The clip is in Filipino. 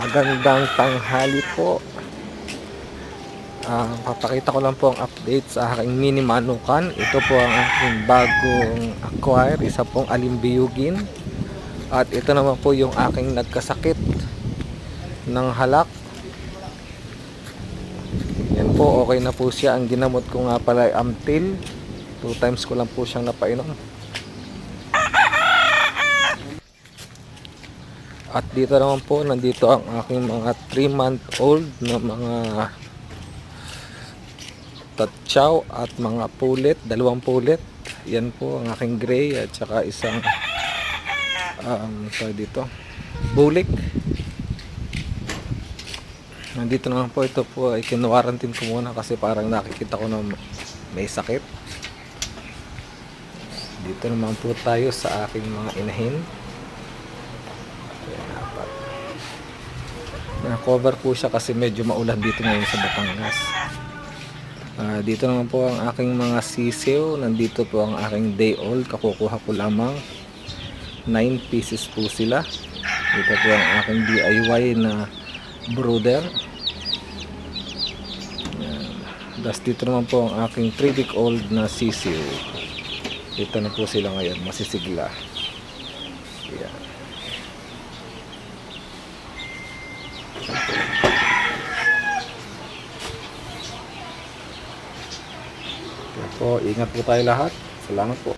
Magandang tanghali po. Papakita ko lang po ang update sa aking mini manukan. Ito po ang aking bagong acquire, isa pong alimbiyugin. At ito naman po yung aking nagkasakit ng halak. Yan po, okay na po siya. Ang ginamot ko nga pala ay Amtil. 2 times ko lang po siyang napainom. At dito naman po, nandito ang aking mga 3-month-old na mga tatsaw at mga pulit, 2 pulit. Yan po ang aking gray at saka isang dito, bulik. Nandito naman po, ito po ay kinuwarantin ko muna kasi parang nakikita ko na may sakit. Dito naman po tayo sa aking mga inahin. Na-cover po siya kasi medyo maulan dito ngayon sa Batangas. Dito naman po ang aking mga sisiw. Nandito po ang aking day old. Kakukuha ko lamang 9 pieces po sila. Dito po ang aking DIY na brooder. Tapos dito naman po ang aking 3 week old na sisiw. Dito na po sila ngayon, masisigla. Ayan. Po, ingat po tayo lahat. Salamat po.